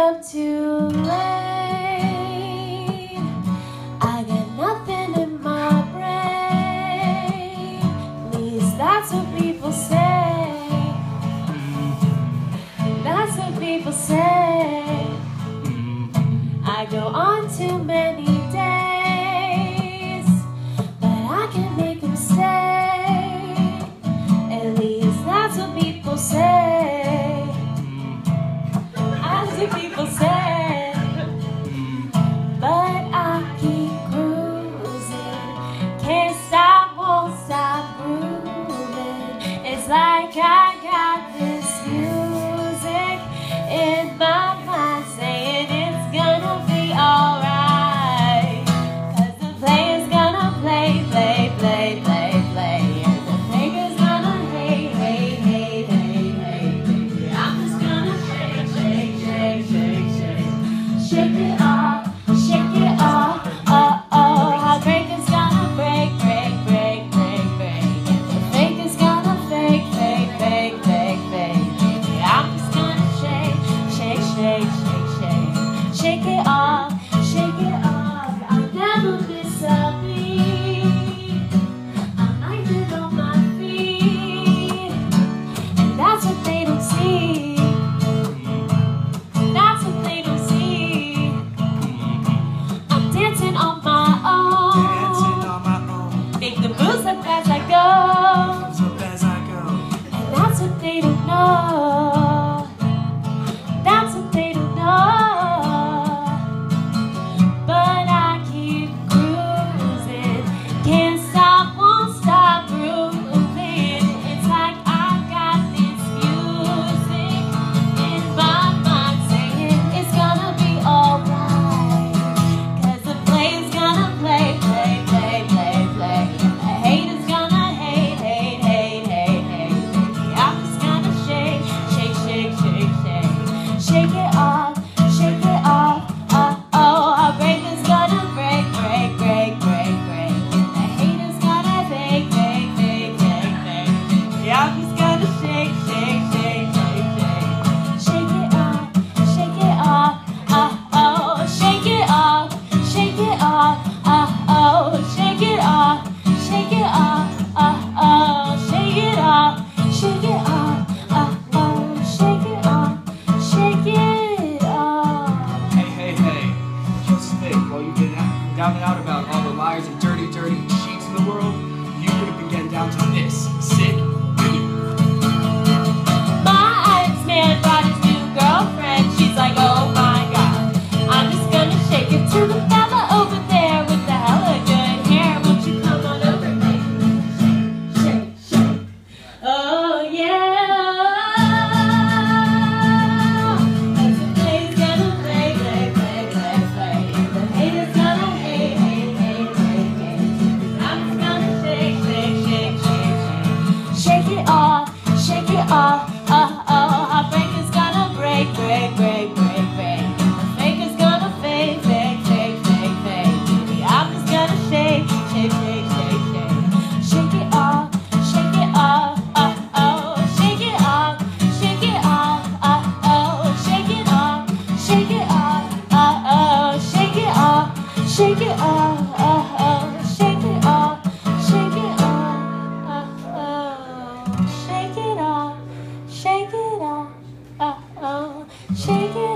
up too late. I got nothing in my brain. At least that's what people say. That's what people say. I go on too many days, but I can make them stay. At least that's what people say. That's what people say. But I keep cruising, can't stop, won't stop grooving. It's like I got this music in my mind saying it's gonna be alright. 'Cause the player's gonna play, play, play, play, play. And the faker's gonna hate, hate, hate, hate, hate. I'm just gonna shake, shake, shake, shake, shake. Shake it off, shake it off. Oh, heartbreaker's gonna break, break, break, break, break. And the faker's gonna fake, fake, fake, fake, fake. I'm just gonna shake, shake, shake, shake, shake. Shake it off, shake it off. I'll never miss a beat. I'm landed on my feet, and that's what they don't see. That's what they don't see. I'm dancing on my own. Make the moves up as I go. And that's what they don't know. That's what they don't know. But I keep cruising, can't stop, won't stop grooving. It's like I got this music in my mind saying it's gonna be alright. 'Cause the player's gonna play, play, play, play, play. And the hater's gonna hate, hate, hate, hate, hate. I'm just gonna shake, shake, shake, shake, shake. Shake it off, shake it off. Oh, heartbreaker's gonna break, break, break, break, break. And the hater's gonna fake, fake, fake, fake, fake. Yeah, I'm just gonna shake, shake, shake, shake, shake. Shake it off, shake it off. Oh, shake it off, shake it off. Oh, shake it off, shake it off. Oh, shake it off, shake it off. Oh, shake it off, shake it off. Hey, hey, hey. Just think, while you've been down and out about all the liars and dirty, dirty cheats in the world, you could have been getting down to this sick beat. My ex-man brought his new girlfriend. She's like, oh my god, I'm just gonna shake it to the fella over there with the hella good hair. Won't you come on over, baby? Shake, shake, shake. Oh yeah. 'Cause the play's gonna play, play, play, play, play. And the hater's gonna hate, hate, hate, hate, hate. I'm just gonna shake, shake, shake, shake, shake. Shake it off, shake it off. Heartbreaker's gonna break, break, break, break, break. And the faker's gonna fake, fake, fake, fake, fake. Baby, I'm just gonna shake, shake, shake, shake, shake. Shake it off, shake it off. Shake it off, shake it off. Shake it off, shake it off. Shake it off, shake it off. Shake it off, shake it off. Shake it off, shake it off. Shake it